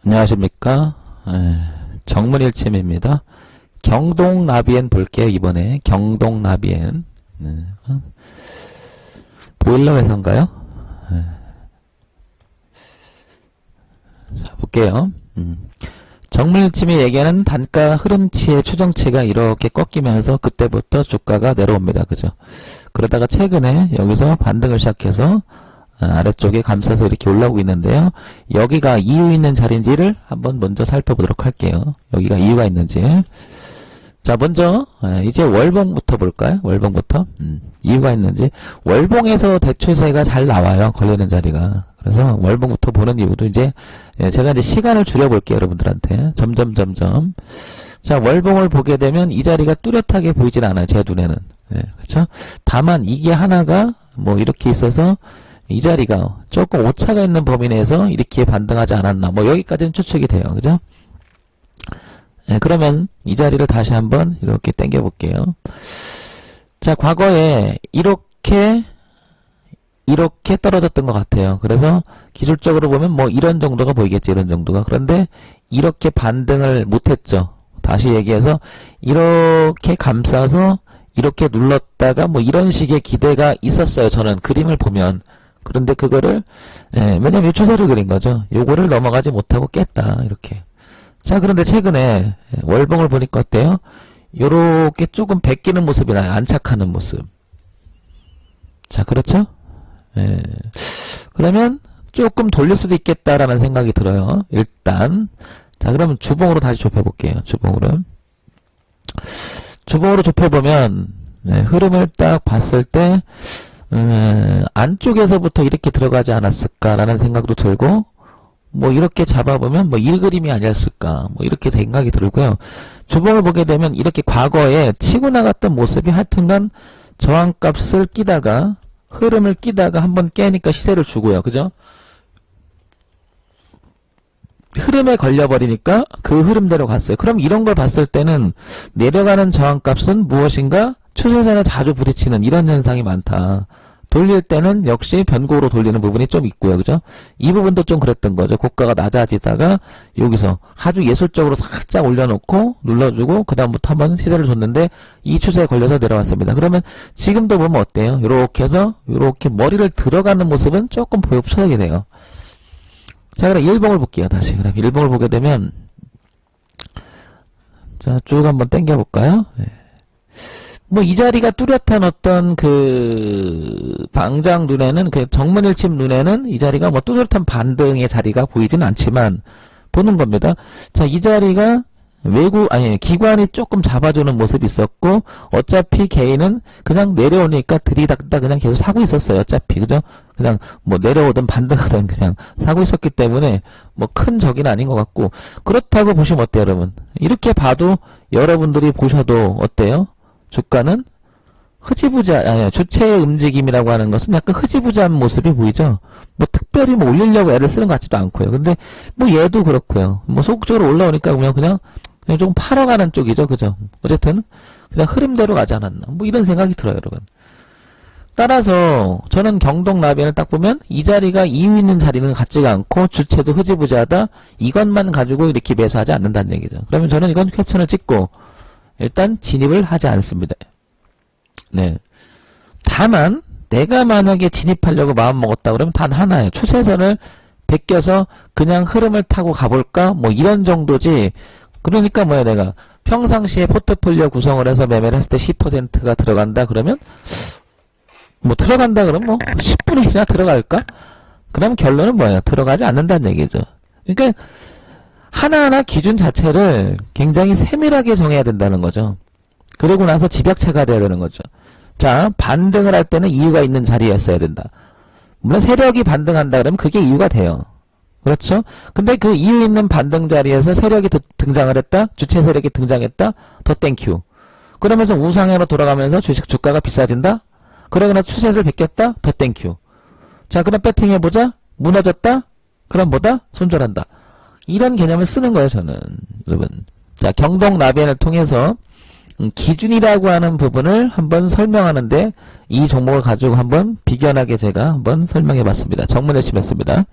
안녕하십니까. 정문일침입니다. 경동나비엔 볼게요. 이번에 경동나비엔 보일러 회사인가요? 자, 볼게요. 정문일침이 얘기하는 단가 흐름치의 추정치가 이렇게 꺾이면서 그때부터 주가가 내려옵니다. 그죠? 그러다가 최근에 여기서 반등을 시작해서 아래쪽에 감싸서 이렇게 올라오고 있는데요. 여기가 이유 있는 자리인지를 한번 먼저 살펴보도록 할게요. 여기가 이유가 있는지. 자, 먼저 이제 월봉부터 볼까요? 월봉부터. 이유가 있는지. 월봉에서 대추세가 잘 나와요. 걸리는 자리가. 그래서 월봉부터 보는 이유도 이제 제가 이제 시간을 줄여볼게요. 여러분들한테. 점점. 자, 월봉을 보게 되면 이 자리가 뚜렷하게 보이진 않아요. 제 눈에는. 그렇죠? 다만 이게 하나가 뭐 이렇게 있어서 이 자리가 조금 오차가 있는 범위 내에서 이렇게 반등하지 않았나. 뭐 여기까지는 추측이 돼요. 그죠? 그러면 이 자리를 다시 한번 이렇게 당겨 볼게요. 자, 과거에 이렇게 떨어졌던 것 같아요. 그래서 기술적으로 보면 뭐 이런 정도가 보이겠지. 이런 정도가. 그런데 이렇게 반등을 못했죠. 다시 얘기해서 이렇게 감싸서 이렇게 눌렀다가 뭐 이런 식의 기대가 있었어요. 저는 그림을 보면. 그런데 그거를 왜냐면 추세를 그린 거죠. 요거를 넘어가지 못하고 깼다. 이렇게. 자, 그런데 최근에 월봉을 보니까 어때요? 요렇게 조금 베끼는 모습이 나요. 안착하는 모습. 자, 그렇죠? 그러면 조금 돌릴 수도 있겠다라는 생각이 들어요. 일단. 자, 그러면 주봉으로 다시 좁혀볼게요. 주봉으로 좁혀보면 흐름을 딱 봤을 때 안쪽에서부터 이렇게 들어가지 않았을까라는 생각도 들고, 뭐 이렇게 잡아보면 뭐 이 그림이 아니었을까, 뭐 이렇게 생각이 들고요. 주봉을 보게 되면 이렇게 과거에 치고 나갔던 모습이 하여튼간 저항값을 끼다가 흐름을 끼다가 한번 깨니까 시세를 주고요. 그죠? 흐름에 걸려버리니까 그 흐름대로 갔어요. 그럼 이런 걸 봤을 때는 내려가는 저항값은 무엇인가? 추세선에 자주 부딪히는 이런 현상이 많다. 돌릴 때는 역시 변곡으로 돌리는 부분이 좀 있고요. 그죠? 이 부분도 좀 그랬던 거죠. 고가가 낮아지다가 여기서 아주 예술적으로 살짝 올려놓고 눌러주고 그 다음부터 한번 시세를 줬는데 이 추세에 걸려서 내려왔습니다. 그러면 지금도 보면 어때요? 요렇게 해서 요렇게 머리를 들어가는 모습은 조금 보여줘야 돼요. 자, 그럼 일봉을 볼게요. 다시. 그럼 일봉을 보게 되면 자, 쭉 한번 당겨볼까요? 뭐 이 자리가 뚜렷한 어떤 그 방장 눈에는, 그 정문일침 눈에는 이 자리가 뭐 뚜렷한 반등의 자리가 보이지는 않지만 보는 겁니다. 자, 이 자리가 기관이 조금 잡아주는 모습이 있었고, 어차피 개인은 그냥 내려오니까 들이닥다 그냥 계속 사고 있었어요. 어차피. 그죠? 그냥 뭐 내려오든 반등하든 그냥 사고 있었기 때문에 뭐 큰 적이는 아닌 것 같고, 그렇다고 보시면 어때요, 여러분? 이렇게 봐도 여러분들이 보셔도 어때요? 주가는 주체의 움직임이라고 하는 것은 약간 흐지부지한 모습이 보이죠? 뭐 특별히 뭐 올리려고 애를 쓰는 것 같지도 않고요. 근데 뭐 얘도 그렇고요. 뭐 소극적으로 올라오니까 그냥 좀 팔아가는 쪽이죠. 그죠? 어쨌든 그냥 흐름대로 가지 않았나. 뭐 이런 생각이 들어요, 여러분. 따라서 저는 경동나비엔을 딱 보면 이 자리가 이유 있는 자리는 같지가 않고 주체도 흐지부지하다. 이것만 가지고 이렇게 매수하지 않는다는 얘기죠. 그러면 저는 이건 퀘천을 찍고 일단 진입을 하지 않습니다. 네. 다만 내가 만약에 진입하려고 마음 먹었다 그러면 단 하나예요. 추세선을 베껴서 그냥 흐름을 타고 가볼까? 뭐 이런 정도지. 그러니까 뭐야, 내가 평상시에 포트폴리오 구성을 해서 매매를 했을 때 10%가 들어간다 그러면 뭐 들어간다 그러면 뭐 10분의 1이나 들어갈까? 그럼 결론은 뭐예요? 들어가지 않는다는 얘기죠. 그러니까 하나하나 기준 자체를 굉장히 세밀하게 정해야 된다는 거죠. 그러고 나서 집약체가 돼야 되는 거죠. 자, 반등을 할 때는 이유가 있는 자리였어야 된다. 물론 세력이 반등한다 그러면 그게 이유가 돼요. 그렇죠? 근데 그 이유 있는 반등 자리에서 세력이 등장을 했다? 주체 세력이 등장했다? 더 땡큐. 그러면서 우상향으로 돌아가면서 주가가 비싸진다? 그러거나 추세를 베꼈다? 더 땡큐. 자, 그럼 배팅해보자? 무너졌다? 그럼 뭐다? 손절한다. 이런 개념을 쓰는 거예요, 저는. 여러분. 자, 경동나비엔을 통해서 기준이라고 하는 부분을 한번 설명하는데 이 종목을 가지고 한번 비견하게 제가 한번 설명해 봤습니다. 정문열심히 했습니다.